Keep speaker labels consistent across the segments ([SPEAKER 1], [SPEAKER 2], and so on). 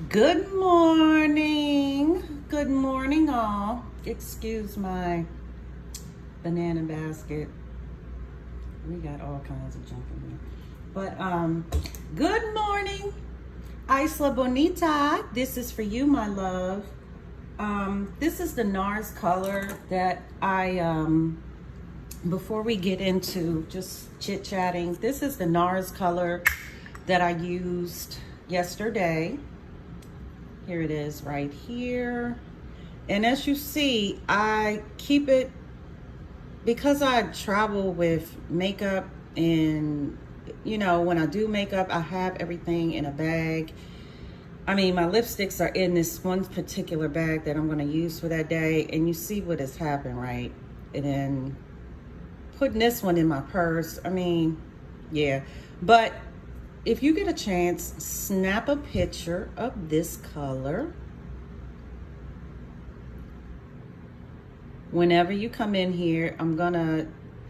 [SPEAKER 1] Good morning. Good morning, all. Excuse my banana basket. We got all kinds of junk in here. But good morning, Isla Bonita. This is for you, my love. This is the NARS color that I before we get into just chit-chatting, this is the NARS color that I used yesterday. Here it is right here. And as you see, I keep it because I travel with makeup, and when I do makeup, I have everything in a bag. I mean, my lipsticks are in this one particular bag that I'm going to use for that day, and you see what has happened, right? And then putting this one in my purse. I mean, yeah. But if you get a chance, snap a picture of this color. Whenever you come in here, I'm gonna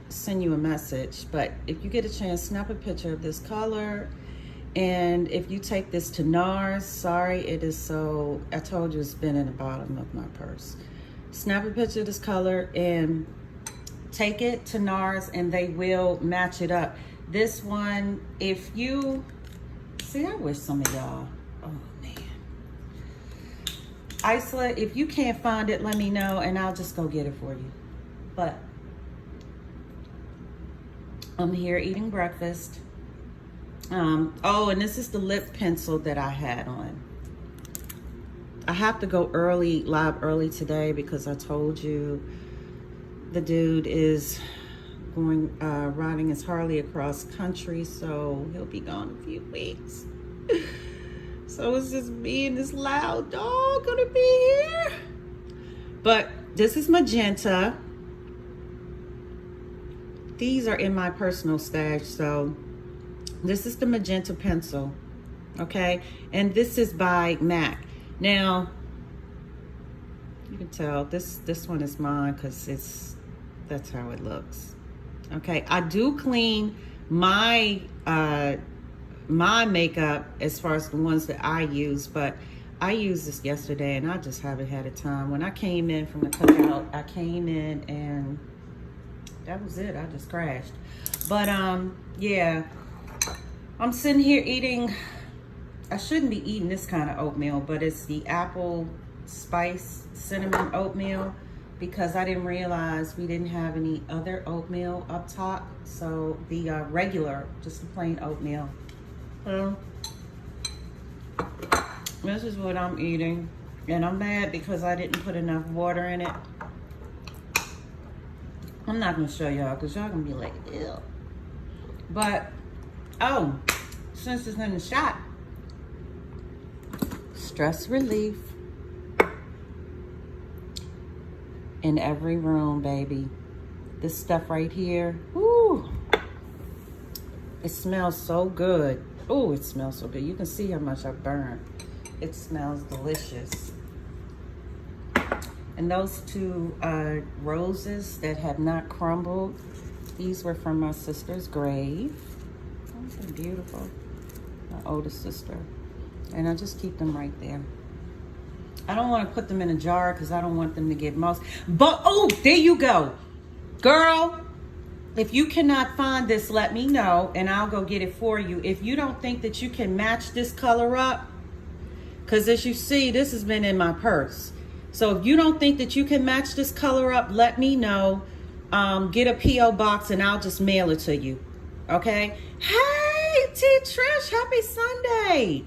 [SPEAKER 1] send you a message, but if you get a chance, snap a picture of this color. And if you take this to NARS, sorry, it is so, I told you it's been in the bottom of my purse. Snap a picture of this color and take it to NARS and they will match it up. This one, if you, see, I wish some of y'all, oh man. Isla, if you can't find it, let me know and I'll just go get it for you. But I'm here eating breakfast. Oh, and this is the lip pencil that I had on. I have to go live early today because I told you the dude is going riding his Harley across country, so he'll be gone a few weeks. So it's just me and this loud dog gonna be here. But this is magenta. These are in my personal stash, so this is the magenta pencil, okay? And this is by MAC. Now, you can tell this one is mine because that's how it looks. Okay, I do clean my my makeup as far as the ones that I use, but I used this yesterday and I just haven't had a time. When I came in from the cookout, I came in and that was it. I just crashed. But yeah, I'm sitting here eating, I shouldn't be eating this kind of oatmeal, but it's the apple spice cinnamon oatmeal, because I didn't realize we didn't have any other oatmeal up top. So the regular, just the plain oatmeal. This is what I'm eating. And I'm mad because I didn't put enough water in it. I'm not gonna show y'all because y'all gonna be like, ew. But, oh, since it's in the shot, stress relief. In every room, baby. This stuff right here, woo, it smells so good. Oh, it smells so good. You can see how much I burned. It smells delicious. And those two roses that have not crumbled, these were from my sister's grave. Those are beautiful. My oldest sister. And I just keep them right there. I don't want to put them in a jar because I don't want them to get moss. But, oh, there you go. Girl, if you cannot find this, let me know and I'll go get it for you. If you don't think that you can match this color up, because as you see, this has been in my purse. So if you don't think that you can match this color up, let me know. Get a P.O. box and I'll just mail it to you. Okay? Hey, T. Trish, happy Sunday.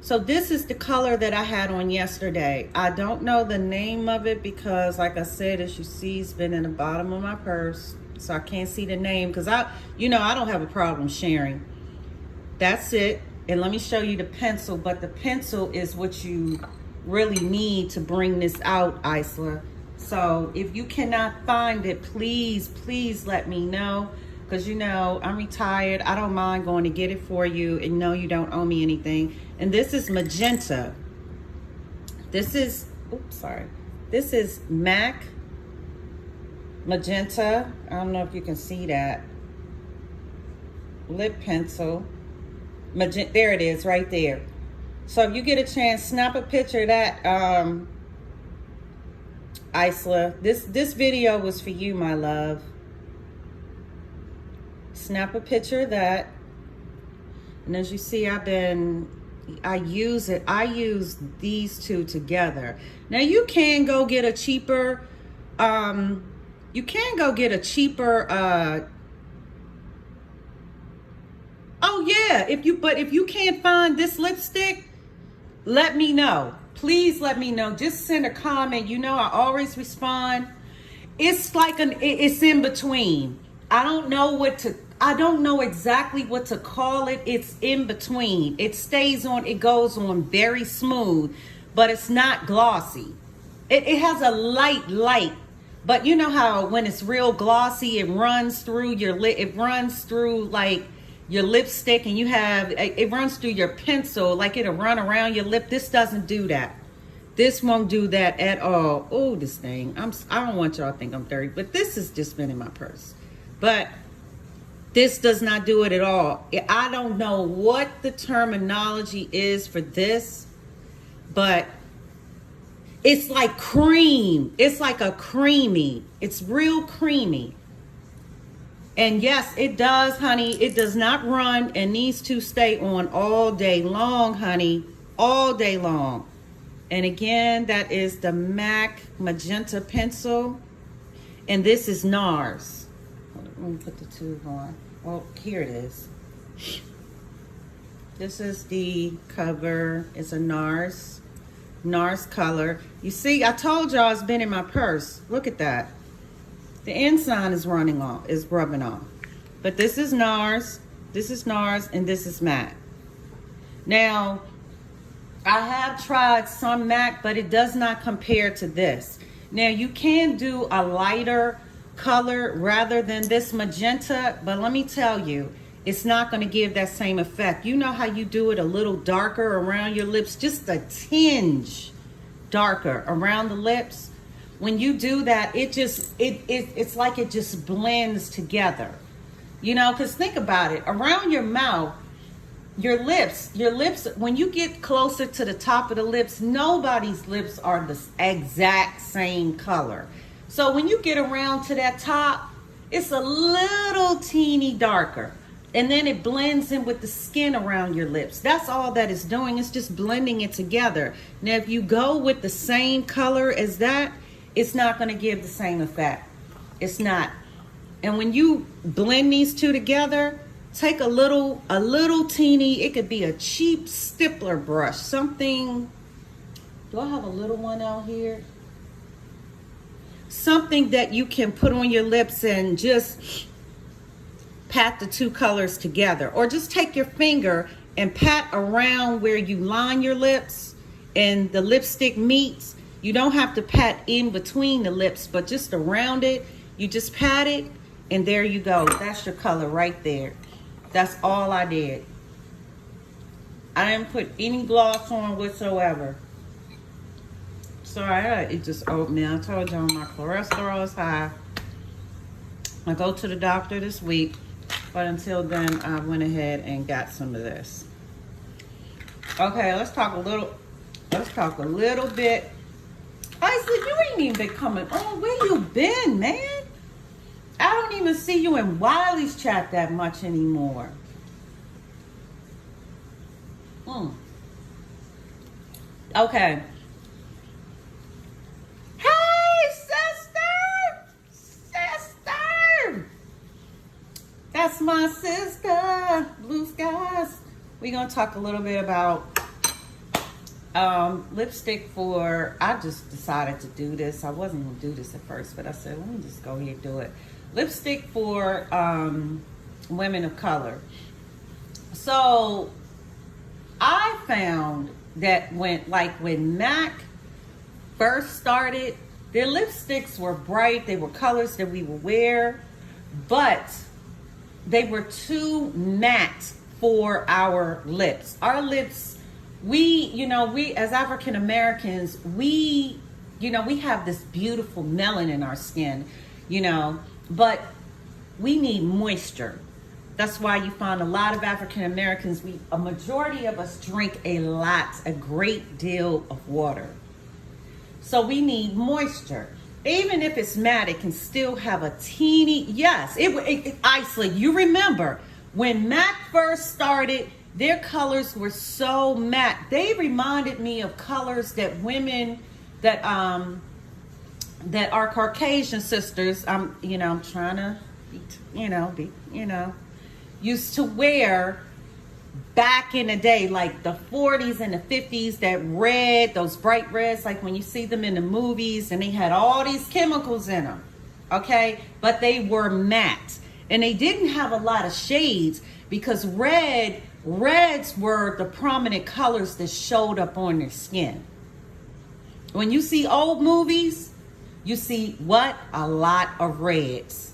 [SPEAKER 1] So this is the color that I had on yesterday. I don't know the name of it because, like I said, as you see, it's been in the bottom of my purse. So I can't see the name because I don't have a problem sharing. That's it. And let me show you the pencil. But the pencil is what you really need to bring this out, Isla. So if you cannot find it, please, please let me know. Because, I'm retired. I don't mind going to get it for you. And no, you don't owe me anything. And this is magenta. This is, oops, sorry. This is MAC magenta. I don't know if you can see that. Lip pencil. Magenta, there it is right there. So if you get a chance, snap a picture of that, Isla. This video was for you, my love. Snap a picture of that. And as you see, I use these two together. Now you can go get a cheaper, oh yeah, if you can't find this lipstick, let me know. Please let me know. Just send a comment. You know I always respond. It's like it's in between. I don't know exactly what to call it. It's in between. It goes on very smooth, but it's not glossy. It has a light, but you know how when it's real glossy, it runs through your lip. It runs through like your lipstick, and it runs through your pencil, like it'll run around your lip. This doesn't do that. This won't do that at all. Oh, this thing. I don't want y'all to think I'm dirty, but this has just been in my purse. But this does not do it at all. I don't know what the terminology is for this, but it's like cream. It's like a creamy. It's real creamy. And yes, it does, honey. It does not run, and these two stay on all day long, honey. All day long. And again, that is the MAC Magenta Pencil. And this is NARS. Let me put the tube on. Well, here it is. This is the cover. It's a NARS color. You see, I told y'all it's been in my purse. Look at that. The ensign is rubbing off. But this is NARS, and this is MAC. Now, I have tried some MAC, but it does not compare to this. Now, you can do a lighter color rather than this magenta, but let me tell you, it's not going to give that same effect. You know how you do it a little darker around your lips, just a tinge darker around the lips? When you do that, it's like it just blends together. You know, because think about it. Around your mouth, your lips, when you get closer to the top of the lips, nobody's lips are the exact same color. So when you get around to that top, it's a little teeny darker. And then it blends in with the skin around your lips. That's all that it's doing. It's just blending it together. Now, if you go with the same color as that, it's not going to give the same effect. It's not. And when you blend these two together, take a little teeny, it could be a cheap stippler brush. Something, do I have a little one out here? Something that you can put on your lips and just pat the two colors together. Or just take your finger and pat around where you line your lips and the lipstick meets. You don't have to pat in between the lips, but just around it. You just pat it, and there you go. That's your color right there. That's all I did. I didn't put any gloss on whatsoever. Sorry, it just opened me. I told y'all my cholesterol is high. I go to the doctor this week, but until then, I went ahead and got some of this. Okay, let's talk a little bit. I said, you ain't even been coming on. Where you been, man? I don't even see you in Wiley's chat that much anymore. Okay. Hey, sister! That's my sister. Blue skies. We're going to talk a little bit about lipstick for, I just decided to do this. I wasn't going to do this at first, but I said, let me just go ahead and do it. Lipstick for women of color. So I found that when MAC first started, their lipsticks were bright. They were colors that we would wear, but they were too matte for our lips. Our lips, we as African Americans, we have this beautiful melanin in our skin, but we need moisture. That's why you find a lot of African Americans, a majority of us drink a great deal of water. So we need moisture. Even if it's matte, it can still have a teeny, yes, it isolate. You remember when matte first started, their colors were so matte. They reminded me of colors that women that are Caucasian sisters, I'm trying to used to wear back in the day, like the 40s and the 50s, that red, those bright reds, like when you see them in the movies, and they had all these chemicals in them, okay? But they were matte, and they didn't have a lot of shades because reds were the prominent colors that showed up on their skin. When you see old movies, you see what? A lot of reds.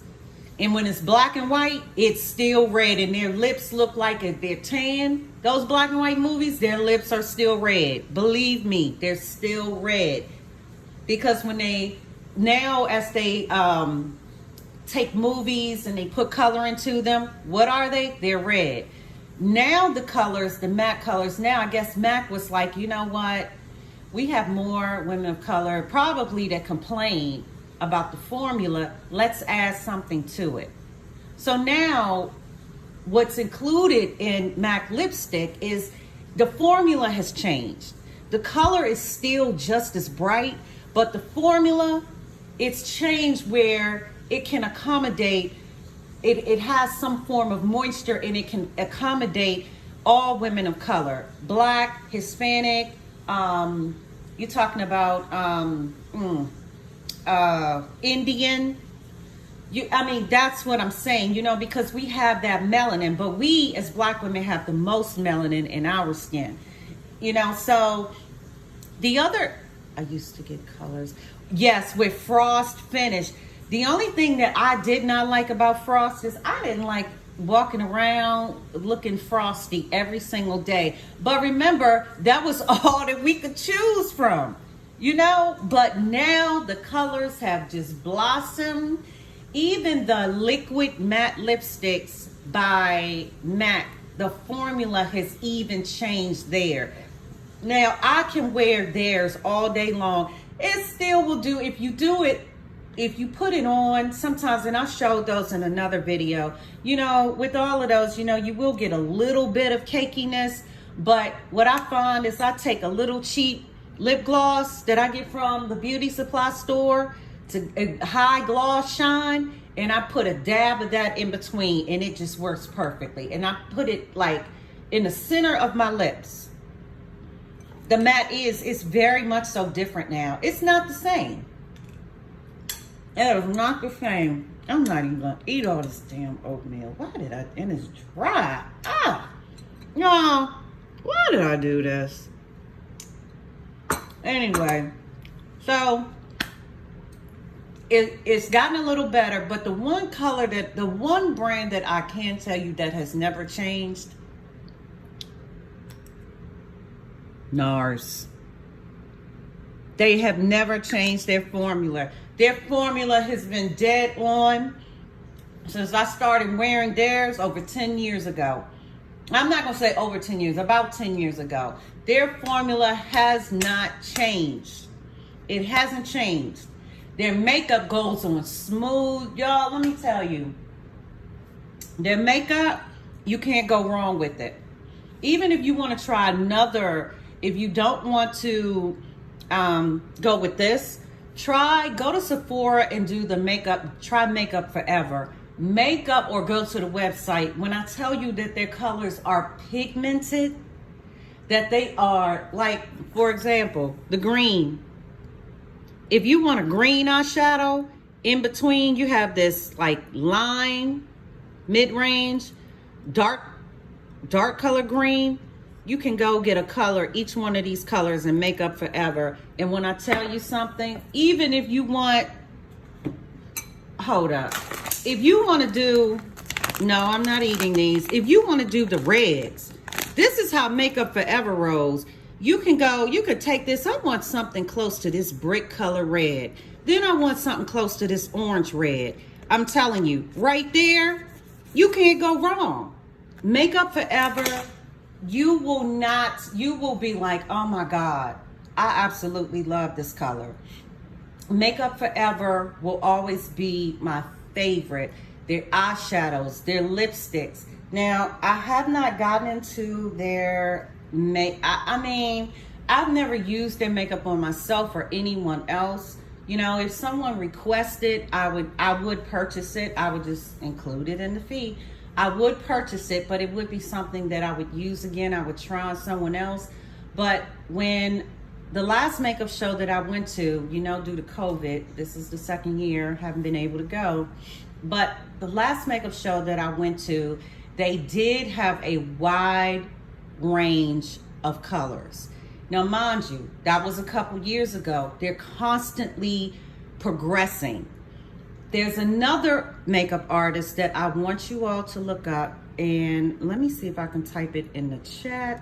[SPEAKER 1] And when it's black and white, it's still red, and their lips look like if they're tan. Those black and white movies, their lips are still red. Believe me, they're still red. Because when as they take movies and they put color into them, what are they? They're red. Now the colors, the matte colors, now I guess MAC was like, you know what? We have more women of color probably that complain about the formula. Let's add something to it. So now what's included in MAC lipstick is the formula has changed. The color is still just as bright, but the formula, it's changed where it can accommodate, it has some form of moisture, and it can accommodate all women of color. Black, Hispanic, you're talking about Indian. That's what I'm saying, because we have that melanin, but we as black women have the most melanin in our skin, so the other, I used to get colors, yes, with frost finish. The only thing that I did not like about frost is I didn't like walking around looking frosty every single day. But remember, that was all that we could choose from, but now the colors have just blossomed. Even the liquid matte lipsticks by MAC, the formula has even changed there. Now I can wear theirs all day long. It still will do if you do it. If you put it on sometimes, and I showed those in another video, with all of those, you will get a little bit of cakiness. But what I find is I take a little cheap lip gloss that I get from the beauty supply store to a high gloss shine, and I put a dab of that in between, and it just works perfectly. And I put it like in the center of my lips. The matte it's very much so different now. It's not the same. It is not the same. I'm not even gonna eat all this damn oatmeal. And it's dry. No, why did I do this? Anyway, so it's gotten a little better, but the one brand that I can tell you that has never changed, NARS. They have never changed their formula. Their formula has been dead on since I started wearing theirs over 10 years ago. I'm not going to say over 10 years, about 10 years ago. Their formula has not changed. It hasn't changed. Their makeup goes on smooth. Y'all, let me tell you. Their makeup, you can't go wrong with it. Even if you want to try another, if you don't want to go with this, go to Sephora and do the makeup. Try Makeup Forever. Makeup, or go to the website. When I tell you that their colors are pigmented, that they are, like, for example, the green. If you want a green eyeshadow, in between you have this like lime, mid-range, dark color green. You can go get a color, each one of these colors, in Makeup Forever. And when I tell you something, even if you want, hold up. If you want to do, no, I'm not eating these. If you want to do the reds, this is how Makeup Forever rolls. You can take this. I want something close to this brick color red. Then I want something close to this orange red. I'm telling you, right there, You can't go wrong. Makeup Forever, you will be like, oh my God, I absolutely love this color. Makeup Forever will always be my favorite. Their eyeshadows, their lipsticks. Now, I have not gotten into their I mean, I've never used their makeup on myself or anyone else. You know, if someone requested, I would purchase it. I would just include it in the fee. I would purchase it, but it would be something that I would use again. I would try on someone else. But when the last makeup show that I went to, you know, due to COVID, this is the second year, haven't been able to go. But the last makeup show that I went to, they did have a wide range of colors. Now, mind you, that was a couple years ago. They're constantly progressing. There's another makeup artist that I want you all to look up, and let me see if I can type it in the chat.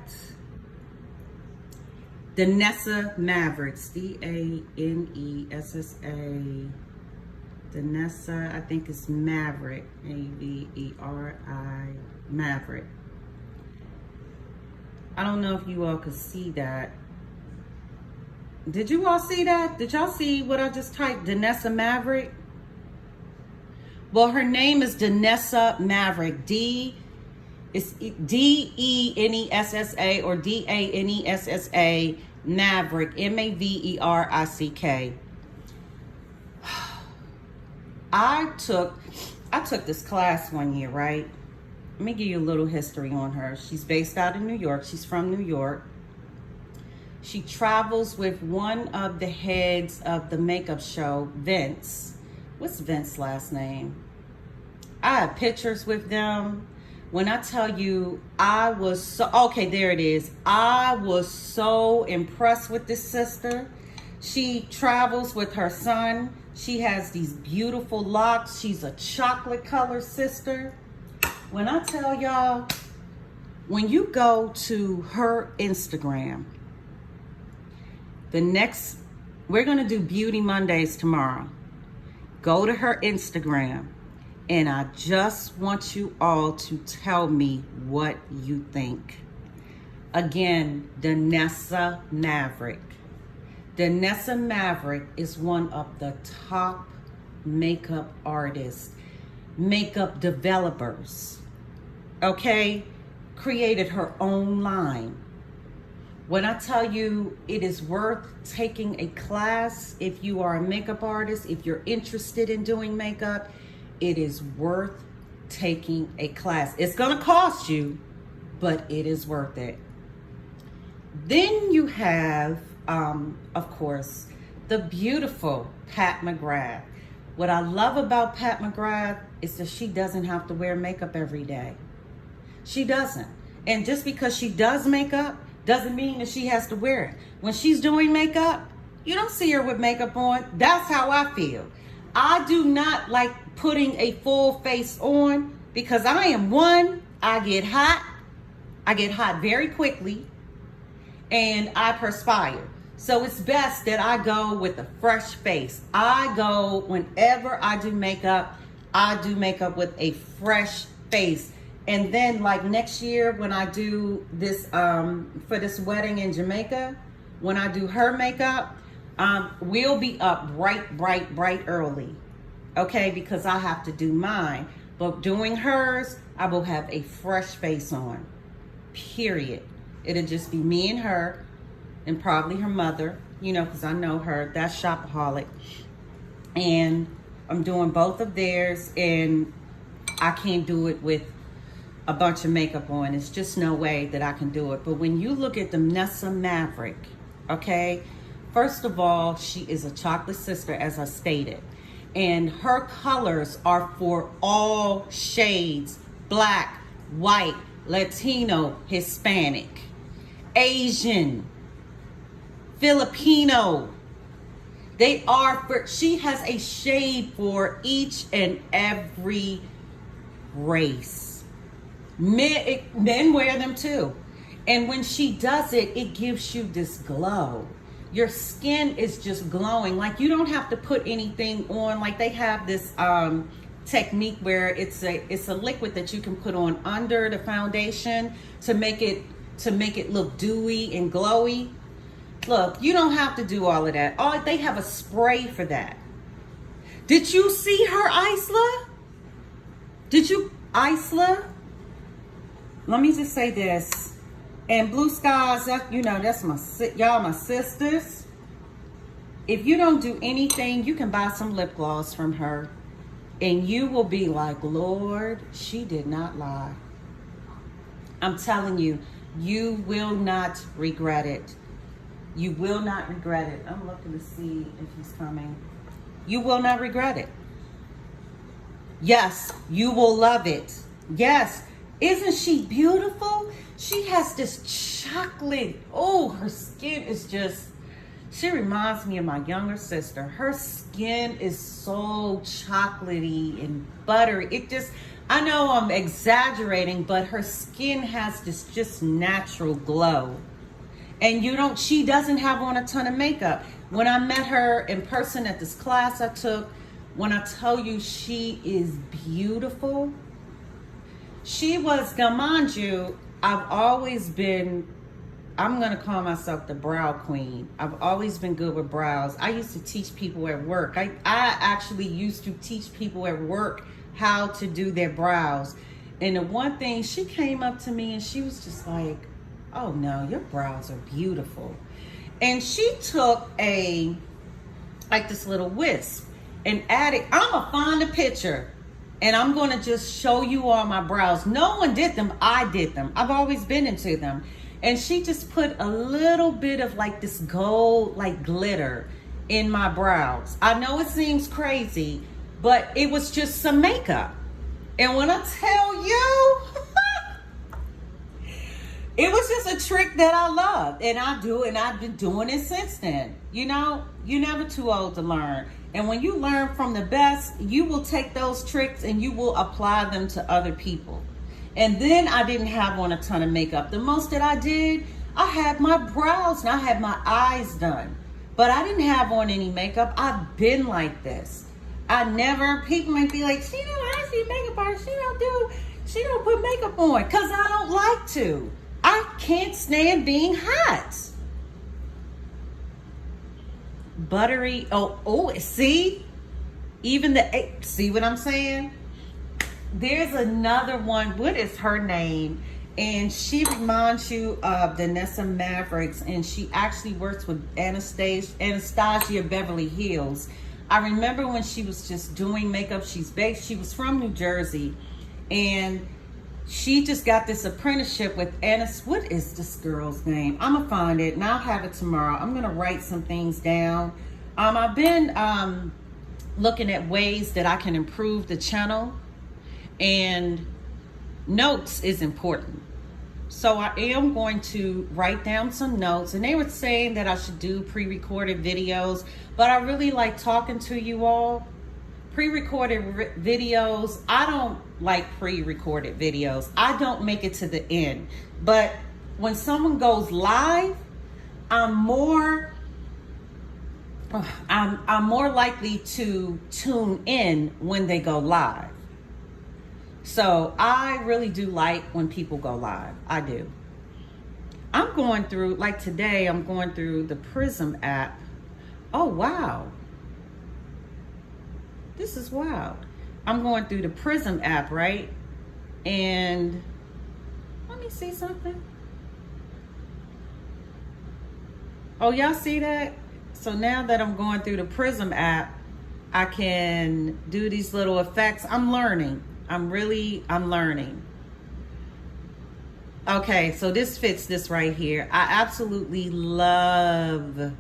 [SPEAKER 1] Danessa Mavericks, Danessa. Danessa, I think it's Maverick, Averi, Maverick. I don't know if you all could see that. Did you all see that? Did y'all see what I just typed? Danessa Maverick? Well, her name is Danessa Maverick. It's Denessa or Danessa Maverick, Maverick. I took this class one year, right? Let me give you a little history on her. She's based out in New York. She's from New York. She travels with one of the heads of the makeup show, Vince. What's Vince's last name? I have pictures with them. When I tell you, I was so, okay, there it is. I was so impressed with this sister. She travels with her son. She has these beautiful locks. She's a chocolate color sister. When I tell y'all, when you go to her Instagram, we're going to do Beauty Mondays tomorrow. Go to her Instagram, and I just want you all to tell me what you think. Again, Danessa Maverick. Danessa Maverick is one of the top makeup artists, makeup developers, okay? Created her own line. When I tell you it is worth taking a class, if you are a makeup artist, if you're interested in doing makeup, it is worth taking a class. It's gonna cost you, but it is worth it. Then you have, of course, the beautiful Pat McGrath. What I love about Pat McGrath is that she doesn't have to wear makeup every day. She doesn't. And just because she does makeup doesn't mean that she has to wear it. When she's doing makeup, you don't see her with makeup on. That's how I feel. I do not like putting a full face on because I get hot. I get hot very quickly and I perspire. So it's best that I go with a fresh face. Whenever I do makeup with a fresh face. And then like next year when I do this, for this wedding in Jamaica, when I do her makeup, we'll be up bright early. Okay, because I have to do mine. But doing hers, I will have a fresh face on, period. It'll just be me and her and probably her mother, you know, because I know her, that's Shopaholic. And I'm doing both of theirs and I can't do it with a bunch of makeup on. It's just no way that I can do it. But when you look at the Danessa Maverick, okay, first of all, she is a chocolate sister, as I stated. And her colors are for all shades: black, white, Latino, Hispanic, Asian, Filipino. She has a shade for each and every race. Men wear them too. And when she does it, it gives you this glow. Your skin is just glowing. Like you don't have to put anything on. Like they have this technique where it's a liquid that you can put on under the foundation to make it look dewy and glowy. Look, you don't have to do all of that. They have a spray for that. Did you see her, Isla? Did you, Isla? Let me just say this. And Blue Skies, that's y'all my sisters. If you don't do anything, you can buy some lip gloss from her. And you will be like, Lord, she did not lie. I'm telling you, you will not regret it. You will not regret it. I'm looking to see if he's coming. You will not regret it. Yes, you will love it. Yes. Isn't she beautiful? She has this chocolate. Oh, her skin is just, she reminds me of my younger sister. Her skin is so chocolatey and buttery. I know I'm exaggerating, but her skin has this just natural glow. And she doesn't have on a ton of makeup. When I met her in person at this class I took, when I tell you she is beautiful, she was, now mind you, I've always been, I'm going to call myself the brow queen. I've always been good with brows. I used to teach people at work. I actually used to teach people at work how to do their brows. And the one thing, she came up to me and she was just like, oh no, your brows are beautiful. And she took this little wisp and added, I'm gonna find a picture and I'm gonna just show you all my brows. No one did them, I did them. I've always been into them. And she just put a little bit of like this gold, like glitter in my brows. I know it seems crazy, but it was just some makeup. And when I tell you, it was just a trick that I loved, and I do, and I've been doing it since then. You're never too old to learn. And when you learn from the best, you will take those tricks and you will apply them to other people. And then I didn't have on a ton of makeup. The most that I did, I had my brows and I had my eyes done. But I didn't have on any makeup. I've been like this. People might be like, she don't see makeup artist, she don't put makeup on, because I don't like to. I can't stand being hot. Buttery. See? See what I'm saying? There's another one. What is her name? And she reminds you of Vanessa Mavericks, and she actually works with Anastasia Beverly Hills. I remember when she was just doing makeup. She was from New Jersey, and she just got this apprenticeship with what is this girl's name? I'm gonna find it and I'll have it tomorrow. I'm gonna write some things down. I've been looking at ways that I can improve the channel, and notes is important. So I am going to write down some notes, and they were saying that I should do pre-recorded videos, but I really like talking to you all. Pre-recorded videos, I don't like pre-recorded videos. I don't make it to the end. But when someone goes live, I'm more likely to tune in when they go live. So I really do like when people go live. I do. I'm going through, like today, I'm going through the Prism app. Oh, wow. This is wild. I'm going through the Prism app, right? And let me see something. Oh, y'all see that? So now that I'm going through the Prism app, I can do these little effects. I'm learning. I'm learning. Okay, so this fits this right here. I absolutely love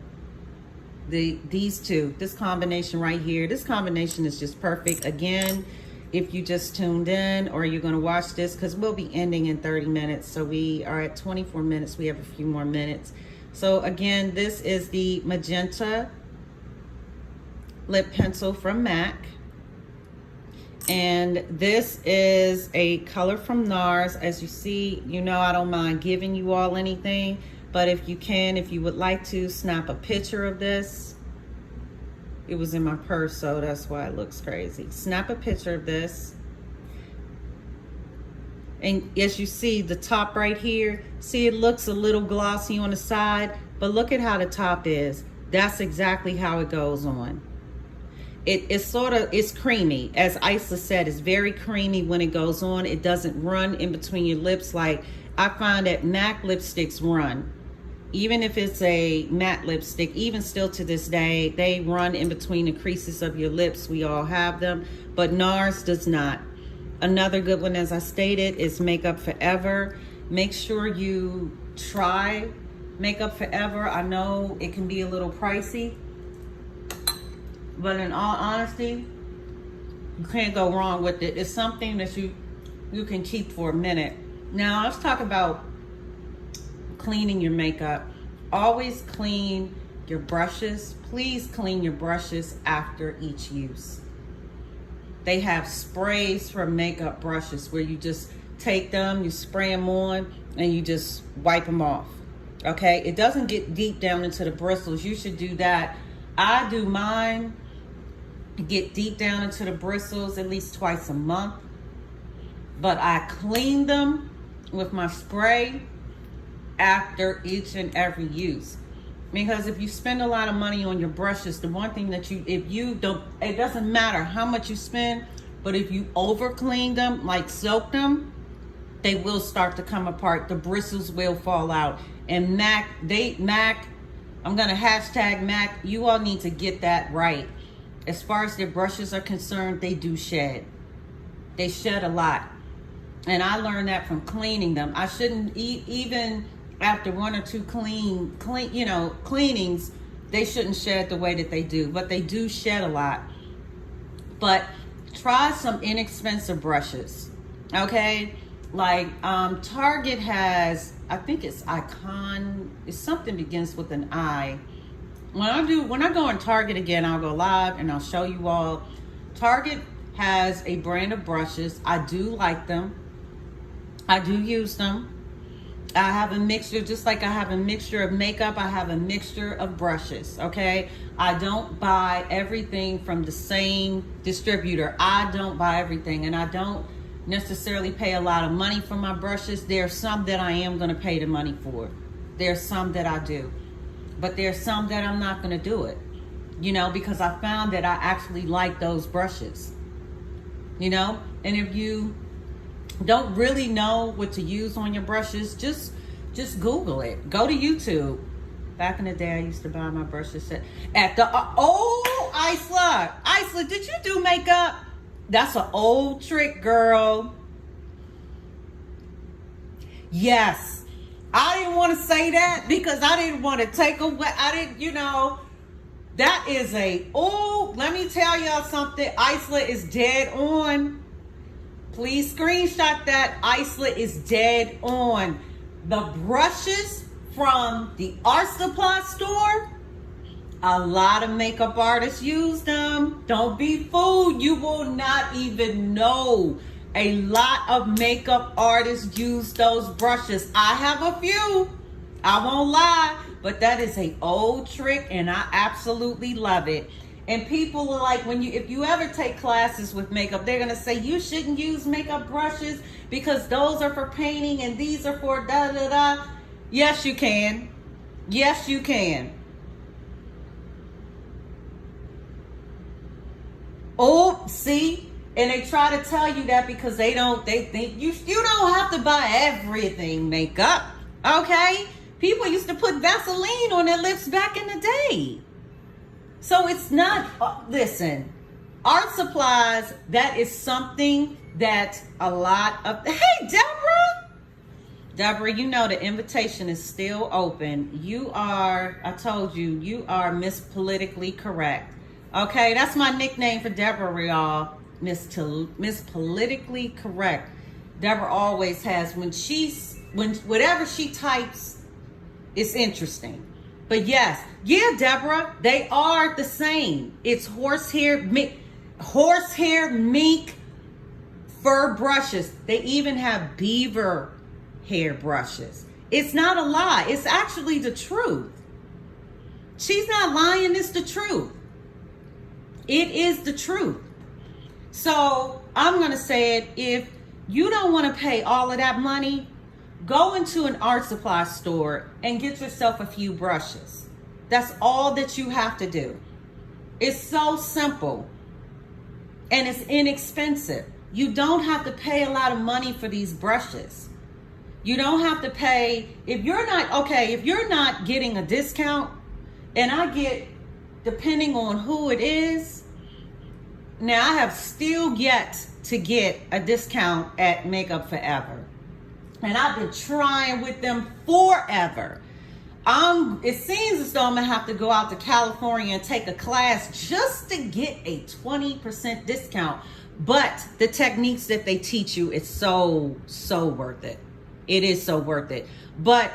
[SPEAKER 1] these two. This combination right here. This combination is just perfect. Again, if you just tuned in or you're going to watch this, because we'll be ending in 30 minutes. So we are at 24 minutes. We have a few more minutes. So again, this is the Magenta lip pencil from MAC. And this is a color from NARS. As you see, I don't mind giving you all anything, but if you would like to snap a picture of this, It was in my purse, so that's why it looks crazy. Snap a picture of this. And as you see, the top right here, see it looks a little glossy on the side, but look at how the top is. That's exactly how it goes on. It's creamy. As Isla said, it's very creamy when it goes on. It doesn't run in between your lips like I find that MAC lipsticks run. Even if it's a matte lipstick, even still to this day, they run in between the creases of your lips. We all have them, but NARS does not. Another good one, as I stated, is Makeup Forever. Make sure you try Makeup Forever. I know it can be a little pricey, but in all honesty, you can't go wrong with it. It's something that you can keep for a minute. Now, let's talk about cleaning your makeup. Always clean your brushes. Please clean your brushes after each use. They have sprays for makeup brushes where you just take them, you spray them on, and you just wipe them off. Okay? It doesn't get deep down into the bristles. You should do that. I do mine get deep down into the bristles at least twice a month. But I clean them with my spray after each and every use. Because if you spend a lot of money on your brushes, the one thing that it doesn't matter how much you spend, but if you over clean them, like soak them, they will start to come apart. The bristles will fall out. And MAC, I'm gonna hashtag MAC, you all need to get that right. As far as their brushes are concerned, they do shed. They shed a lot. And I learned that from cleaning them. I shouldn't even after one or two cleanings, they shouldn't shed the way that they do, but they do shed a lot. But try some inexpensive brushes, okay? Like Target has, I think it's Icon, it's something begins with an I. When I go on Target again, I'll go live and I'll show you all. Target has a brand of brushes. I do like them. I do use them. I have a mixture, just like I have a mixture of makeup, I have a mixture of brushes, okay? I don't buy everything from the same distributor. I don't buy everything, and I don't necessarily pay a lot of money for my brushes. There's some that I am gonna pay the money for. There's some that I do. But there's some that I'm not gonna do it, because I found that I actually like those brushes, And if you don't really know what to use on your brushes, just Google it. Go to YouTube. Back in the day, I used to buy my brushes at the Isla, did you do makeup? That's an old trick, girl. Yes, I didn't want to say that because I didn't want to take away. That is let me tell y'all something. Isla is dead on. Please screenshot that. Isla is dead on. The brushes from the Art Supply store, a lot of makeup artists use them. Don't be fooled. You will not even know. A lot of makeup artists use those brushes. I have a few. I won't lie. But that is an old trick and I absolutely love it. And people are like, if you ever take classes with makeup, they're going to say, you shouldn't use makeup brushes because those are for painting and these are for da-da-da. Yes, you can. Yes, you can. Oh, see? And they try to tell you that because they think you don't have to buy everything makeup. Okay? People used to put Vaseline on their lips back in the day. So it's not, listen, art supplies, that is something that a lot of, hey, Deborah, the invitation is still open. I told you, you are Miss Politically Correct. Okay, that's my nickname for Deborah, y'all. Miss Politically Correct. Deborah always has, whatever she types, it's interesting. But yeah, Deborah, they are the same. It's horsehair mink fur brushes. They even have beaver hair brushes. It's not a lie. It's actually the truth. She's not lying. It's the truth. It is the truth. So I'm going to say it, if you don't want to pay all of that money, go into an art supply store and get yourself a few brushes. That's all that you have to do. It's so simple and it's inexpensive. You don't have to pay a lot of money for these brushes. You don't have to pay, if you're not getting a discount, and I get, depending on who it is, now I have still yet to get a discount at Makeup Forever. And I've been trying with them forever. It seems as though I'm gonna have to go out to California and take a class just to get a 20% discount. But the techniques that they teach you, it's so worth it. It is so worth it. But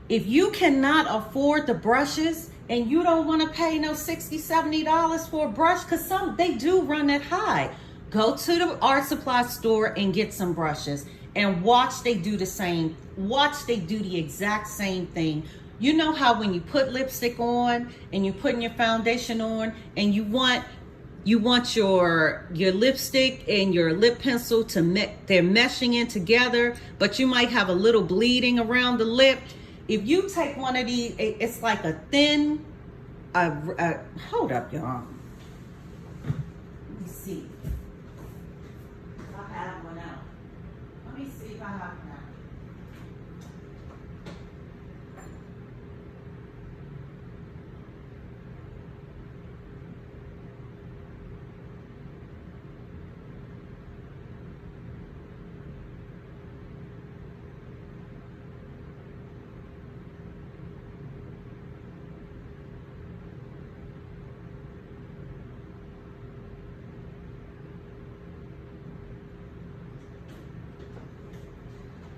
[SPEAKER 1] if you cannot afford the brushes and you don't want to pay no $60, $70 for a brush, because they do run that high, go to the art supply store and get some brushes and watch they do the exact same thing. You know how when you put lipstick on and you're putting your foundation on and you want your lipstick and your lip pencil to they're meshing in together, but you might have a little bleeding around the lip. If you take one of these, it's like a thin, hold up, y'all. Let me see. If I have one out. Let me see if I have one out.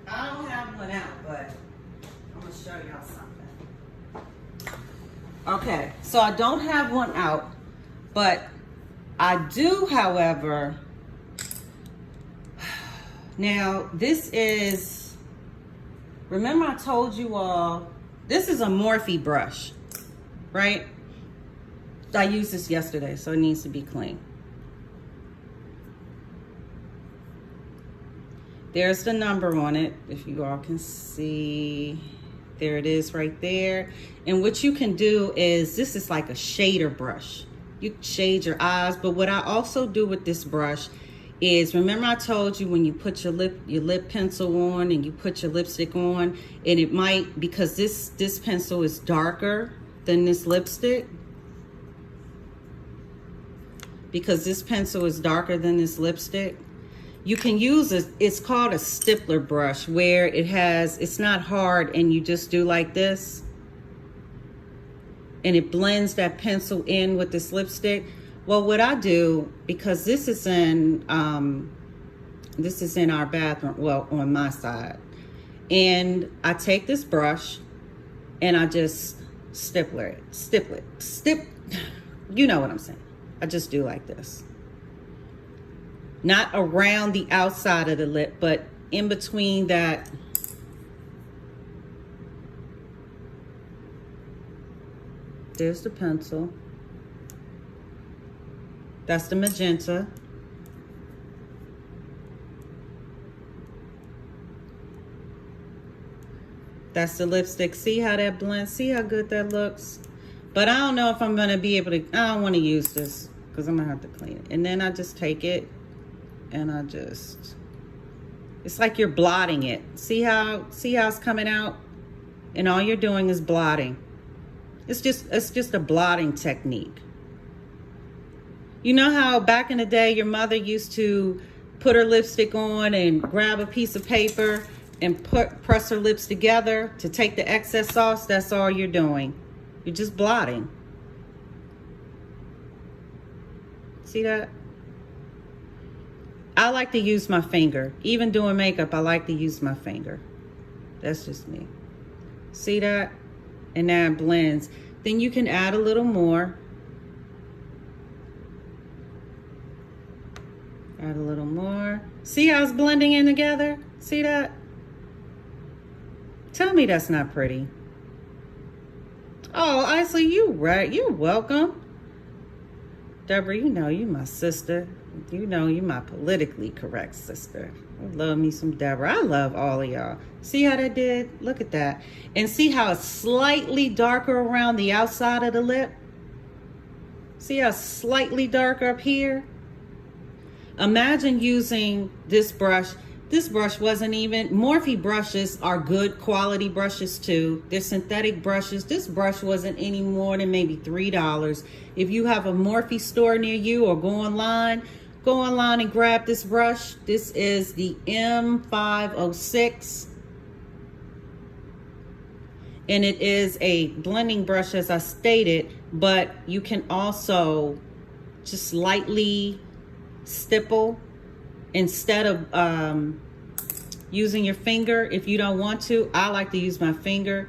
[SPEAKER 1] I don't have one out, but I'm going to show y'all something. Okay, so I don't have one out, but I do, however, now this is, remember I told you all, this is a Morphe brush, right? I used this yesterday, so it needs to be clean. There's the number on it, if you all can see. There it is right there. And what you can do is, this is like a shader brush. You can shade your eyes, but what I also do with this brush is, remember I told you when you put your lip pencil on and you put your lipstick on, and it might, because this pencil is darker than this lipstick, because this pencil is darker than this lipstick, you can use it's called a stippler brush, where it's not hard and you just do like this and it blends that pencil in with this lipstick. Well, what I do, because this is in our bathroom, well, on my side, and I take this brush and I just stipple it, you know what I'm saying. I just do like this. Not around the outside of the lip, but in between that. There's the pencil. That's the magenta. That's the lipstick. See how that blends? See how good that looks? But I don't know if I'm gonna be able to, I don't wanna use this because I'm gonna have to clean it. And then I just take it and I just, it's like you're blotting it. See how it's coming out? And all you're doing is blotting. It's just a blotting technique. You know how back in the day your mother used to put her lipstick on and grab a piece of paper and press her lips together to take the excess off? That's all you're doing. You're just blotting. See that? I like to use my finger. Even doing makeup, I like to use my finger. That's just me. See that? And now it blends. Then you can add a little more. Add a little more. See how it's blending in together? See that? Tell me that's not pretty. Oh, Isley, you right. You're welcome. Deborah, you know you my sister. You know you my politically correct sister. I love me some Deborah. I love all of y'all. See how that did? Look at that. And see how it's slightly darker around the outside of the lip? See how it's slightly darker up here? Imagine using this brush. This brush wasn't even, Morphe brushes are good quality brushes too. They're synthetic brushes. This brush wasn't any more than maybe $3. If you have a Morphe store near you or go online and grab this brush. This is the M506. And it is a blending brush as I stated, but you can also just lightly stipple instead of using your finger. If you don't want to, I like to use my finger.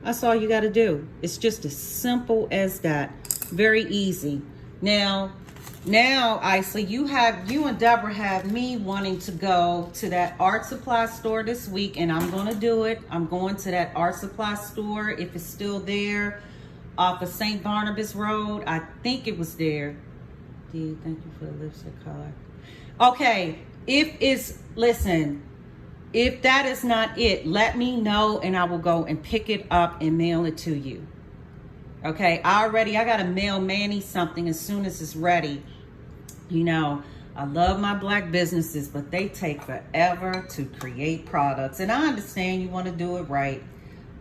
[SPEAKER 1] That's all you got to do. It's just as simple as that. Very easy. Now Isley, you and Deborah have me wanting to go to that art supply store this week, and I'm going to do it. I'm going to that art supply store, if it's still there, off of St. Barnabas Road. I think it was there. Dee, thank you for the lipstick color. Okay, listen, if that is not it, let me know and I will go and pick it up and mail it to you. Okay, I got to mail Manny something as soon as it's ready. You know, I love my black businesses, but they take forever to create products. And I understand you want to do it right.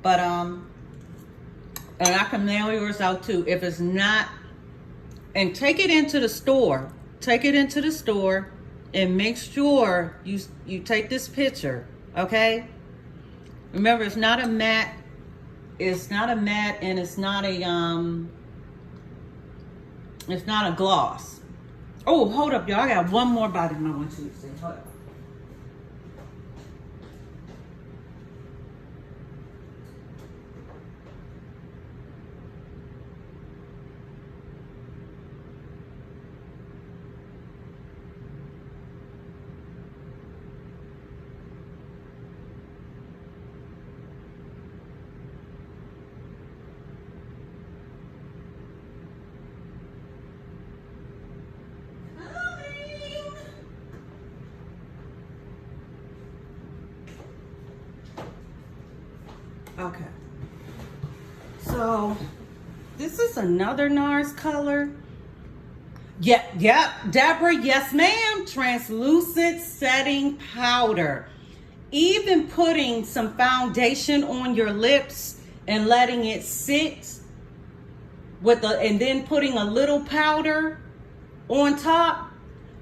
[SPEAKER 1] But, and I can mail yours out too. If it's not, and take it into the store. Take it into the store and make sure you take this picture, okay? Remember, it's not a matte. It's not a matte, and it's not a gloss. Oh, hold up, y'all. I got one more body I want you to see. Hold up. Okay, so this is another NARS color. Yep, Deborah, yes ma'am. Translucent setting powder. Even putting some foundation on your lips and letting it sit and then putting a little powder on top,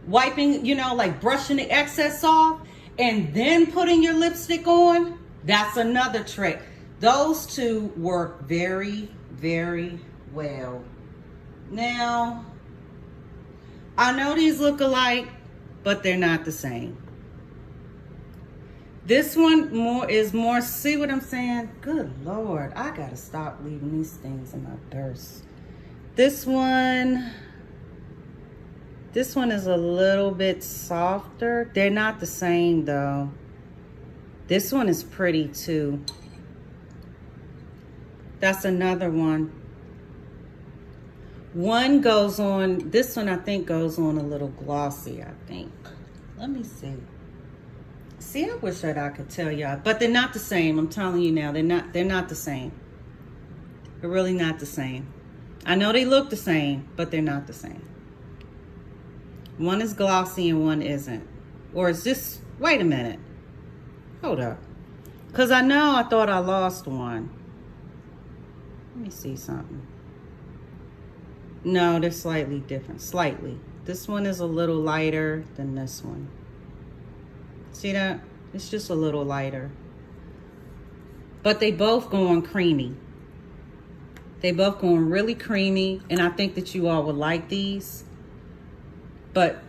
[SPEAKER 1] wiping, like brushing the excess off, and then putting your lipstick on. That's another trick. Those two work very, very well. Now, I know these look alike, but they're not the same. This one is more, see what I'm saying? Good Lord, I gotta stop leaving these things in my purse. This one is a little bit softer. They're not the same though. This one is pretty too. That's another one. One goes on, this one I think goes on a little glossy, I think. Let me see. See, I wish that I could tell y'all, but they're not the same. I'm telling you now, they're not the same. They're really not the same. I know they look the same, but they're not the same. One is glossy and one isn't. Or is this, wait a minute. Hold up. Because I thought I lost one. Let me see something. No, they're slightly different. Slightly. This one is a little lighter than this one. See that? It's just a little lighter. But they both go on creamy. They both go on really creamy. And I think that you all would like these. But,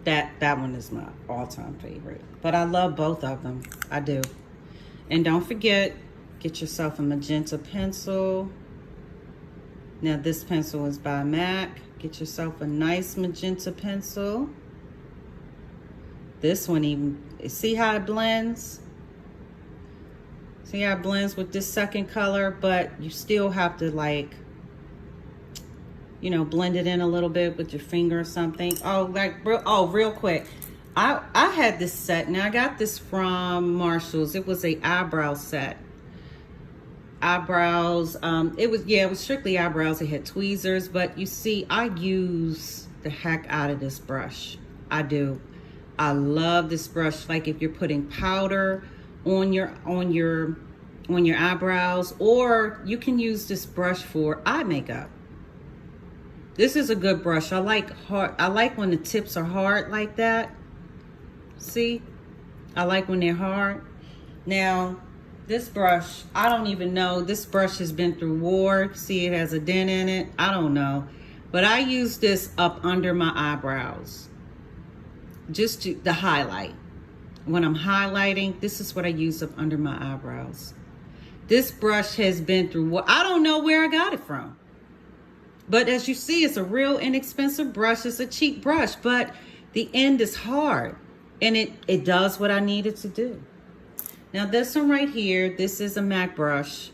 [SPEAKER 1] that one is my all-time favorite. But I love both of them. I do. And don't forget, get yourself a magenta pencil. Now this pencil is by MAC. Get yourself a nice magenta pencil. This one even, see how it blends? See how it blends with this second color, but you still have to you know, blend it in a little bit with your finger or something. Real quick. I had this set. Now I got this from Marshall's. It was a eyebrow set. Eyebrows. It was strictly eyebrows. It had tweezers, but you see, I use the heck out of this brush. I do. I love this brush. Like if you're putting powder on your eyebrows, or you can use this brush for eye makeup. This is a good brush. I like when the tips are hard like that. See? I like when they're hard. Now, this brush, I don't even know. This brush has been through war. See, it has a dent in it. I don't know. But I use this up under my eyebrows. Just to highlight. When I'm highlighting, this is what I use up under my eyebrows. This brush has been through war. I don't know where I got it from. But as you see, it's a real inexpensive brush. It's a cheap brush, but the end is hard. And it does what I need it to do. Now this one right here, this is a MAC brush.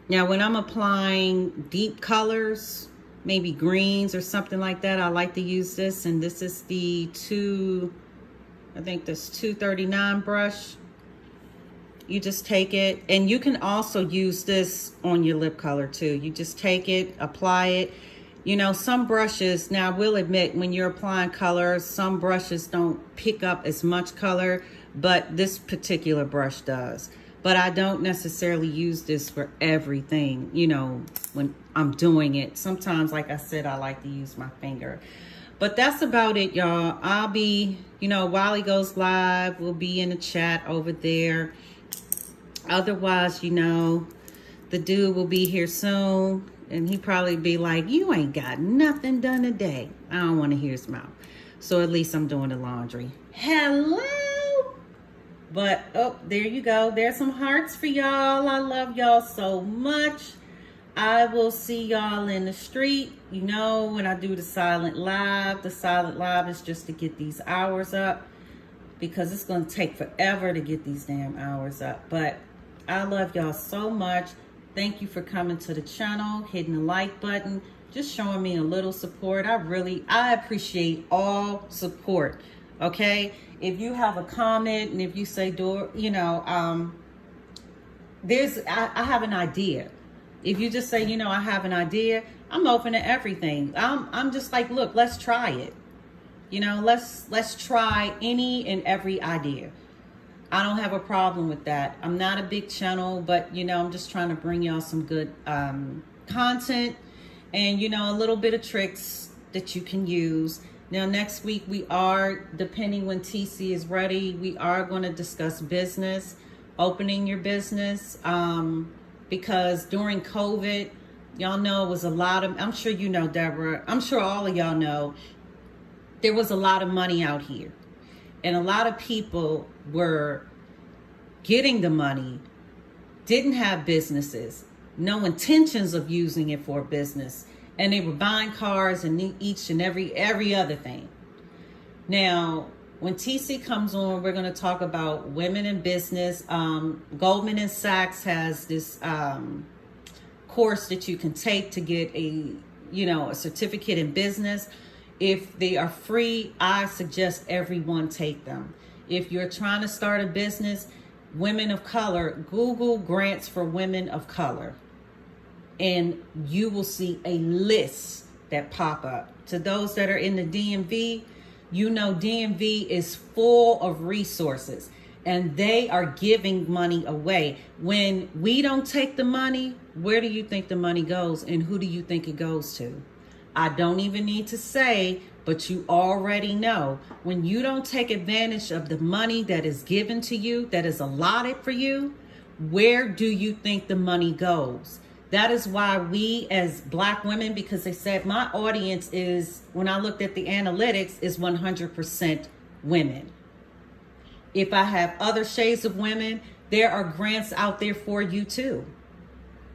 [SPEAKER 1] Now when I'm applying deep colors, maybe greens or something like that, I like to use this. And this is the 239 brush. You just take it, and you can also use this on your lip color too. You just take it, apply it. You know, some brushes, now I will admit, when you're applying color, some brushes don't pick up as much color, but this particular brush does. But I don't necessarily use this for everything, you know, when I'm doing it. Sometimes, like I said, I like to use my finger. But that's about it, y'all. I'll be, you know, while he goes live, we'll be in the chat over there. Otherwise, you know, the dude will be here soon. And he probably be like, you ain't got nothing done today. I don't want to hear his mouth. So at least I'm doing the laundry. Hello. But, oh, there you go. There's some hearts for y'all. I love y'all so much. I will see y'all in the street. You know, when I do the silent live is just to get these hours up. Because it's going to take forever to get these damn hours up. But I love y'all so much. Thank you for coming to the channel, hitting the like button, just showing me a little support. I appreciate all support, okay? If you have a comment and if you say, you know, I have an idea. If you just say, you know, I have an idea, I'm open to everything. I'm just like, look, let's try it. You know, let's try any and every idea. I don't have a problem with that. I'm not a big channel, but, you know, I'm just trying to bring y'all some good content and, you know, a little bit of tricks that you can use. Now, next week, we are, depending when TC is ready, we are going to discuss business, opening your business, because during COVID, y'all know it was a lot of, I'm sure you know, Deborah, I'm sure all of y'all know, there was a lot of money out here. And a lot of people were getting the money, didn't have businesses, no intentions of using it for a business. And they were buying cars and each and every other thing. Now, when TC comes on, we're going to talk about women in business. Goldman & Sachs has this course that you can take to get a certificate in business. If they are free, I suggest everyone take them. If you're trying to start a business, women of color, Google grants for women of color. And you will see a list that pop up. To those that are in the DMV, you know DMV is full of resources. And they are giving money away. When we don't take the money, where do you think the money goes? And who do you think it goes to? I don't even need to say, but you already know. When you don't take advantage of the money that is given to you, that is allotted for you, where do you think the money goes? That is why we as Black women, because they said my audience is, when I looked at the analytics, is 100% women. If I have other shades of women, there are grants out there for you too.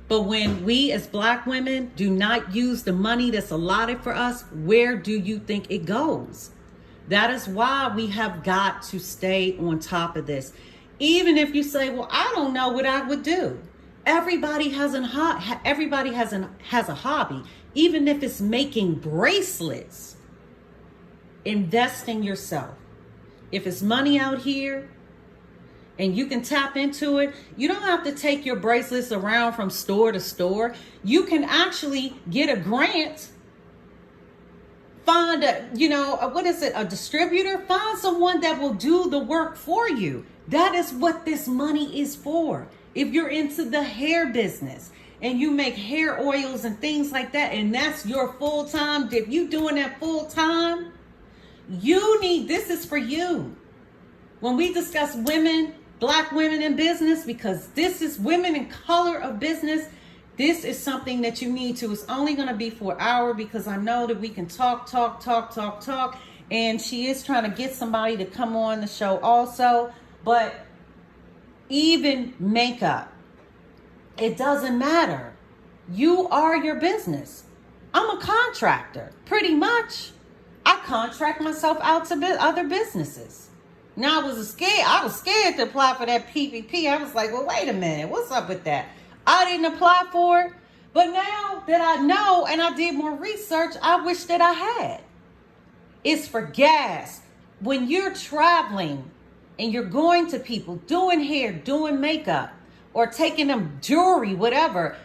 [SPEAKER 1] But when we as Black women do not use the money that's allotted for us, where do you think it goes? That is why we have got to stay on top of this. Even if you say, well, I don't know what I would do. Everybody has a hobby, even if it's making bracelets. Invest in yourself. If it's money out here and you can tap into it, you don't have to take your bracelets around from store to store. You can actually get a grant. Find a distributor. Find someone that will do the work for you. That is what this money is for. If you're into the hair business and you make hair oils and things like that, and that's your full time, if you doing that full time, this is for you. When we discuss women, Black women in business, because this is women in color of business, this is something that you need to. It's only going to be for an hour because I know that we can talk. And she is trying to get somebody to come on the show also. But even makeup, it doesn't matter. You are your business. I'm a contractor, pretty much. I contract myself out to other businesses. Now I was scared to apply for that PPP. I was like, well, wait a minute. What's up with that? I didn't apply for it. But now that I know and I did more research, I wish that I had. It's for gas. When you're traveling and you're going to people, doing hair, doing makeup, or taking them jewelry, whatever,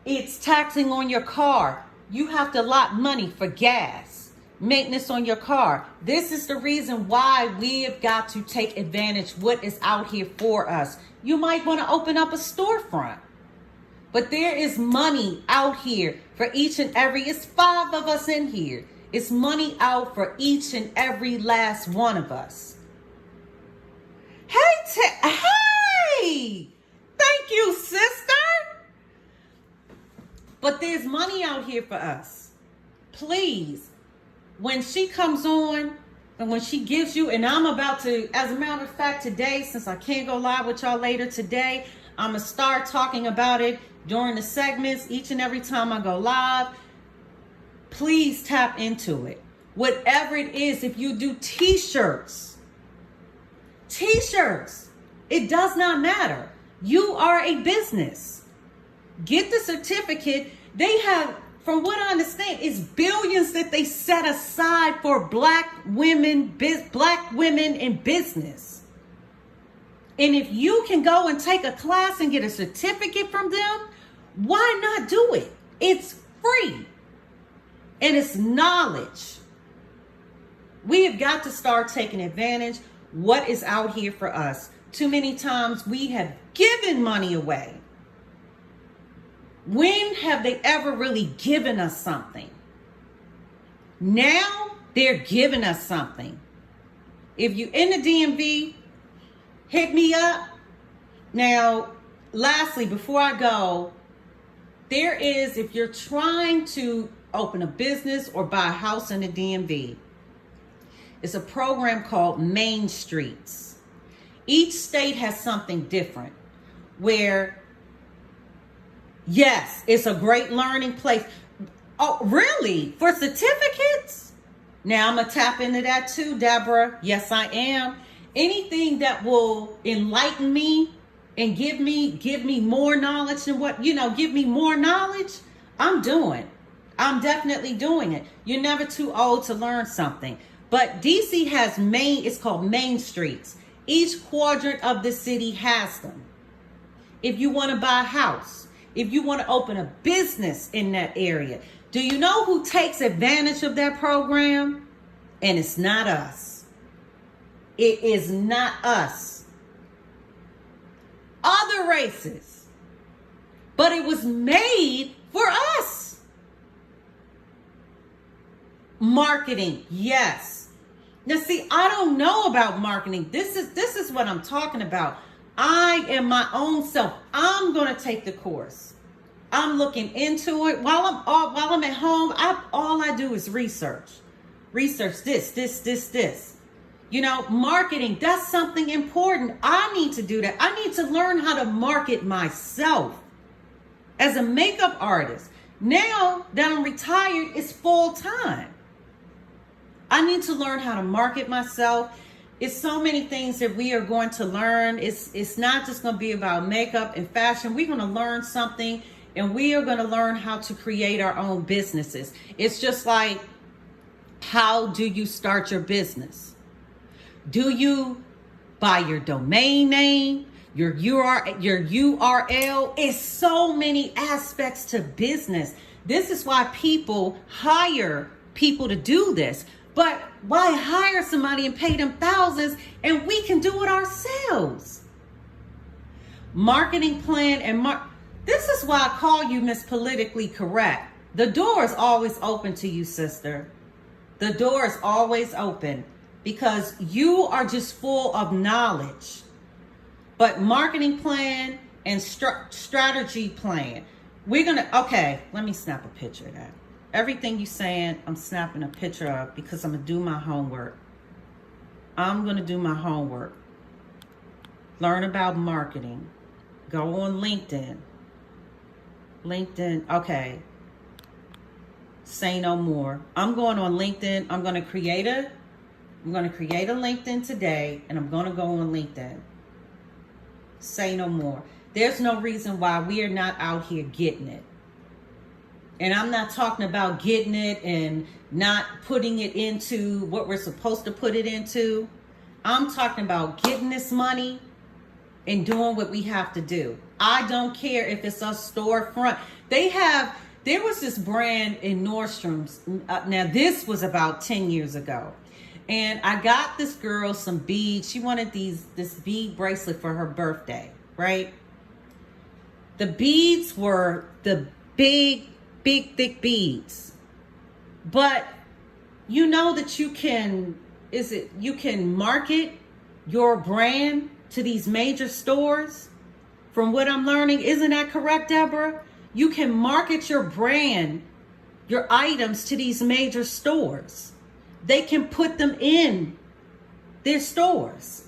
[SPEAKER 1] it's taxing on your car. You have to allot money for gas, maintenance on your car. This is the reason why we have got to take advantage of what is out here for us. You might want to open up a storefront. But there is money out here for each and every, it's 5 of us in here. It's money out for each and every last one of us. Hey! Thank you, sister. But there's money out here for us. Please, when she comes on and when she gives you, and I'm about to, as a matter of fact, today, since I can't go live with y'all later today, I'm going to start talking about it during the segments each and every time I go live. Please tap into it. Whatever it is, if you do t-shirts, it does not matter. You are a business. Get the certificate. They have, from what I understand, it's billions that they set aside for black women in business. And if you can go and take a class and get a certificate from them, why not do it? It's free. And it's knowledge. We have got to start taking advantage what is out here for us. Too many times we have given money away. When have they ever really given us something? Now they're giving us something. If you in the DMV, hit me up. Now, lastly, before I go, there is, if you're trying to open a business or buy a house in the DMV, it's a program called Main Streets. Each state has something different where, yes, it's a great learning place. Oh, really? For certificates? Now I'm going to tap into that too, Deborah. Yes, I am. Anything that will enlighten me and give me more knowledge than give me more knowledge, I'm doing. I'm definitely doing it. You're never too old to learn something. But DC has it's called Main Streets. Each quadrant of the city has them. If you want to buy a house, if you want to open a business in that area, do you know who takes advantage of that program? And it's not us. It is not us. Other races. But it was made for us. Marketing, yes. Now see, I don't know about marketing. This is what I'm talking about. I am my own self. I'm going to take the course. I'm looking into it while I'm at home. All I do is research this. Marketing, that's something important. I need to do that. I need to learn how to market myself as a makeup artist. Now that I'm retired, it's full time. I need to learn how to market myself. It's so many things that we are going to learn. It's not just going to be about makeup and fashion. We're going to learn something, and we are going to learn how to create our own businesses. It's just like, how do you start your business? Do you buy your domain name, your URL? It's so many aspects to business. This is why people hire people to do this. But why hire somebody and pay them thousands and we can do it ourselves? Marketing plan and this is why I call you Miss Politically Correct. The door is always open to you, sister. The door is always open because you are just full of knowledge. But marketing plan and strategy plan, okay, let me snap a picture of that. Everything you're saying, I'm snapping a picture of because I'm going to do my homework. I'm going to do my homework. Learn about marketing. Go on LinkedIn. LinkedIn, okay. Say no more. I'm going on LinkedIn. I'm going to create a LinkedIn today, and I'm going to go on LinkedIn. Say no more. There's no reason why we are not out here getting it. And I'm not talking about getting it and not putting it into what we're supposed to put it into. I'm talking about getting this money and doing what we have to do. I don't care if it's a storefront. There was this brand in Nordstrom's. Now, this was about 10 years ago. And I got this girl some beads. She wanted this bead bracelet for her birthday, right? The beads were the big, thick beads. But you know that you can market your brand to these major stores. From what I'm learning, isn't that correct, Deborah? You can market your brand, your items to these major stores. They can put them in their stores.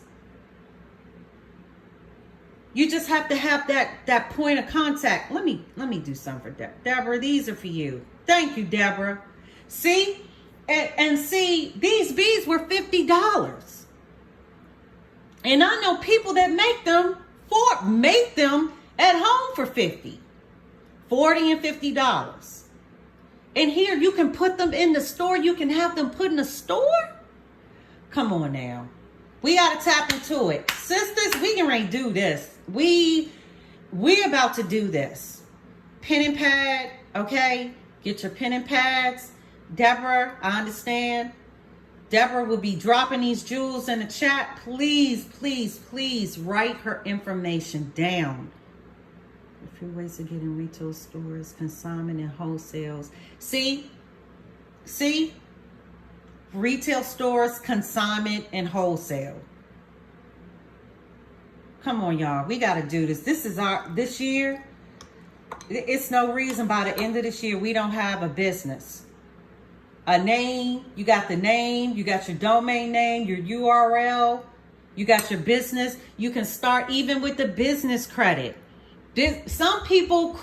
[SPEAKER 1] You just have to have that point of contact. Let me do something for Deborah. These are for you. Thank you, Deborah. See? And see, these beads were $50. And I know people that make them at home for $50. $40 and $50. And here you can put them in the store. You can have them put in the store. Come on now. We got to tap into it. Sisters, we can ready to do this. We're about to do this. Pen and pad, okay? Get your pen and pads. Deborah, I understand. Deborah will be dropping these jewels in the chat. Please, please, please write her information down. A few ways to get in retail stores, consignment and wholesales. See? Retail stores, consignment, and wholesale. Come on, y'all. We got to do this. This year, it's no reason by the end of this year we don't have a business. A name, you got the name, you got your domain name, your URL, you got your business. You can start even with the business credit. Some people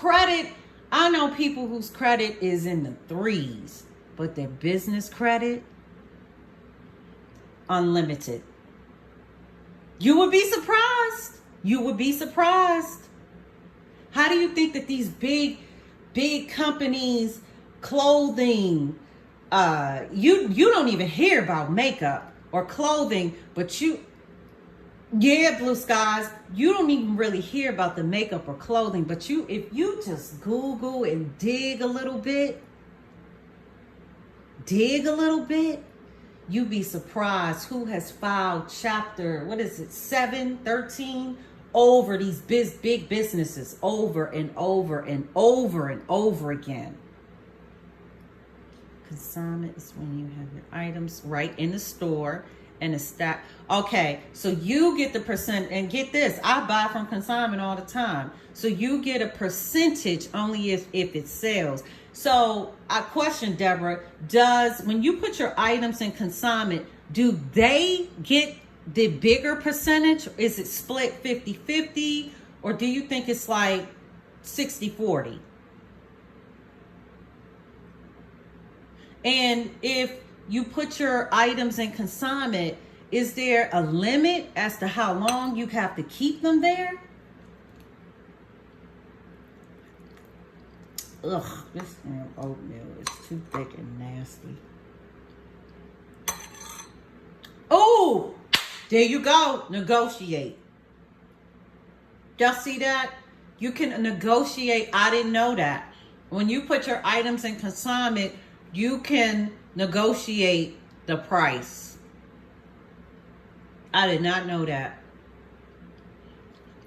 [SPEAKER 1] I know people whose credit is in the 3s, but their business credit, unlimited. You would be surprised. You would be surprised. How do you think that these big companies, clothing, you don't even hear about makeup or clothing, but Blue Skies, you don't even really hear about the makeup or clothing, but if you just Google and dig a little bit, you'd be surprised who has filed chapter, 7, 13, over these big businesses over and over and over and over again. Consignment is when you have your items right in the store and a stack. Okay, so you get the percent, and get this, I buy from consignment all the time. So you get a percentage only if it sells. So I question, Deborah, when you put your items in consignment, do they get the bigger percentage? Is it split 50-50? Or do you think it's like 60-40? And if you put your items in consignment Is there a limit as to how long you have to keep them there? Ugh, this oatmeal is too thick and nasty. Oh, there you go. Negotiate. Y'all see that? You can negotiate. I didn't know that. When you put your items in consignment, you can negotiate the price. I did not know that.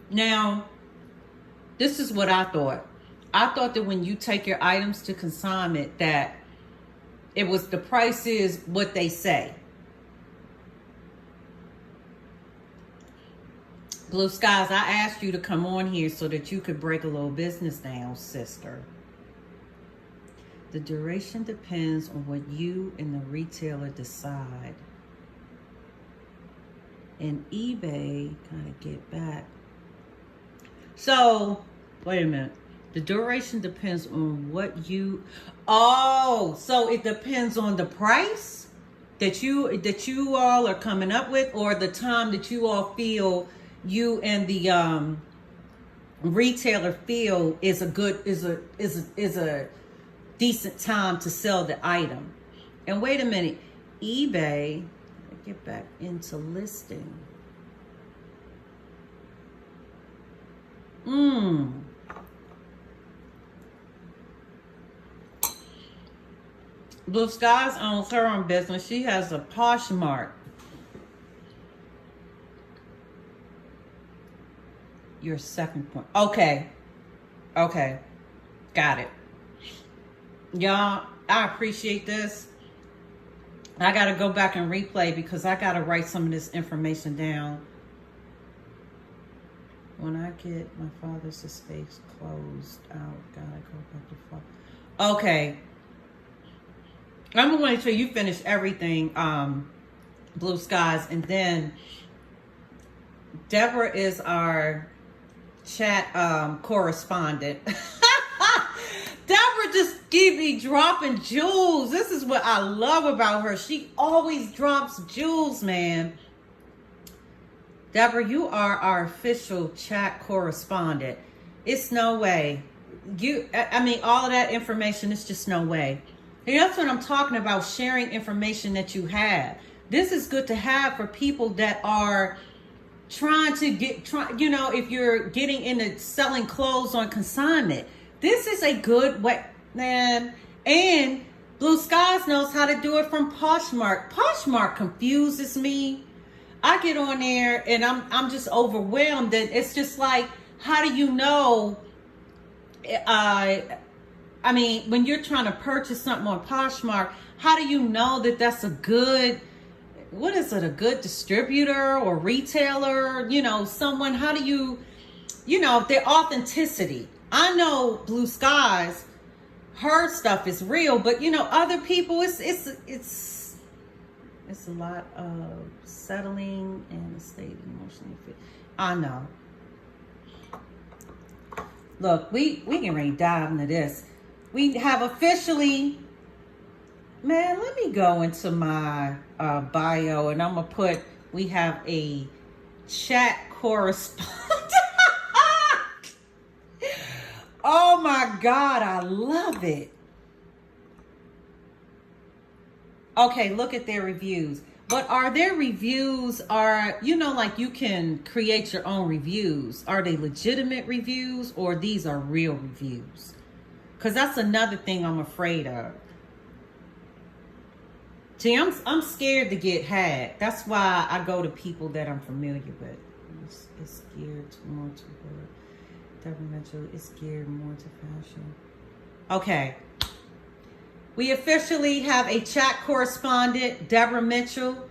[SPEAKER 1] Now, this is what I thought. I thought that when you take your items to consignment, that it was the price is what they say. Blue Skies, I asked you to come on here so that you could break a little business down, sister. The duration depends on what you and the retailer decide. And eBay, gotta get back. So, wait a minute. The duration depends on what you... Oh, so it depends on the price that you all are coming up with, or the time that you all feel you and the retailer feel is a decent time to sell the item. And wait a minute, eBay, get back into listing. Blue Skies owns her own business. She has a Poshmark. Your second point. Okay. Got it. Y'all, I appreciate this. I got to go back and replay because I got to write some of this information down. When I get my father's estate closed out, gotta go back to father. Okay. I'm going to wait until you finish everything, Blue Skies. And then Deborah is our chat correspondent. Deborah just keep me dropping jewels. This is what I love about her. She always drops jewels, man. Deborah, you are our official chat correspondent. It's no way. All of that information, it's just no way. And that's what I'm talking about, sharing information that you have. This is good to have for people that are trying to if you're getting into selling clothes on consignment. This is a good way, man. And Blue Skies knows how to do it from Poshmark. Poshmark confuses me. I get on there and I'm just overwhelmed. And it's just like, how do you know? When you're trying to purchase something on Poshmark, how do you know that that's a good, what is it, a good distributor or retailer? Someone, how do you, their authenticity. I know Blue Skies, her stuff is real, but other people, it's a lot of settling and a state emotionally fit. I know. Look, we can really dive into this. We have officially, man, let me go into my bio and I'm going to put, we have a chat correspondent. Oh my God, I love it. Okay, look at their reviews. But are their reviews like you can create your own reviews. Are they legitimate reviews or these are real reviews? Because that's another thing I'm afraid of. See, I'm scared to get hacked. That's why I go to people that I'm familiar with. It's geared more to her. It's geared more to fashion. Okay. We officially have a chat correspondent, Deborah Mitchell.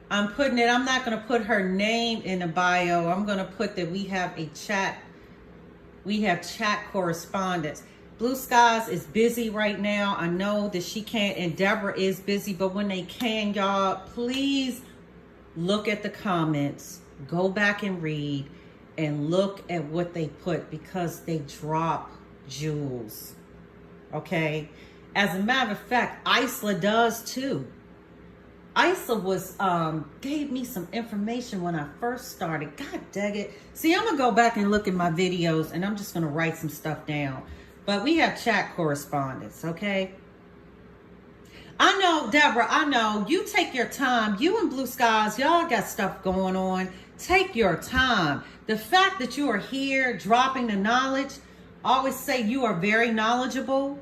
[SPEAKER 1] I'm not going to put her name in the bio. I'm going to put that we have chat correspondents. Blue Skies is busy right now. I know that she can't, and Deborah is busy, but when they can, y'all, please look at the comments, go back and read, and look at what they put because they drop jewels. Okay? As a matter of fact, Isla does too. Isa was gave me some information when I first started. God dang it. See, I'm gonna go back and look at my videos and I'm just gonna write some stuff down. But we have chat correspondence, okay? I know, Deborah, I know. You take your time. You and Blue Skies, y'all got stuff going on. Take your time. The fact that you are here dropping the knowledge, I always say you are very knowledgeable.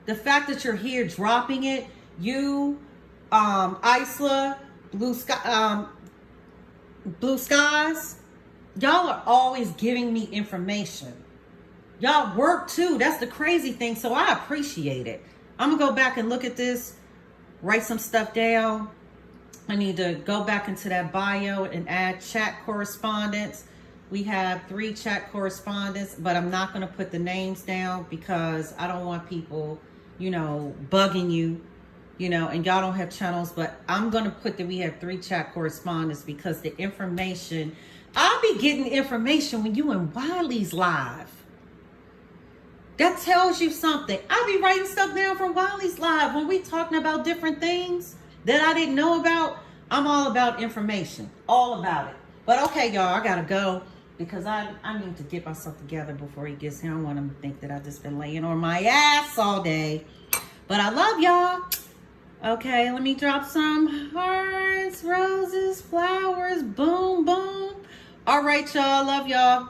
[SPEAKER 1] The fact that you're here dropping it, you, Isla, Blue Skies, y'all are always giving me information. Y'all work too. That's the crazy thing. So I appreciate it. I'm going to go back and look at this, write some stuff down. I need to go back into that bio and add chat correspondence. We have 3 chat correspondents, but I'm not going to put the names down because I don't want people, you know, bugging you, you know, and y'all don't have channels, but I'm going to put that we have 3 chat correspondents because the information, I'll be getting information when you in Wiley's live. That tells you something. I'll be writing stuff down from Wiley's live when we talking about different things that I didn't know about. I'm all about information, all about it. But okay, y'all, I gotta go because I need to get myself together before he gets here. I don't want him to think that I just been laying on my ass all day. But I love y'all. Okay, let me drop some hearts, roses, flowers, boom, boom. All right, y'all, love y'all.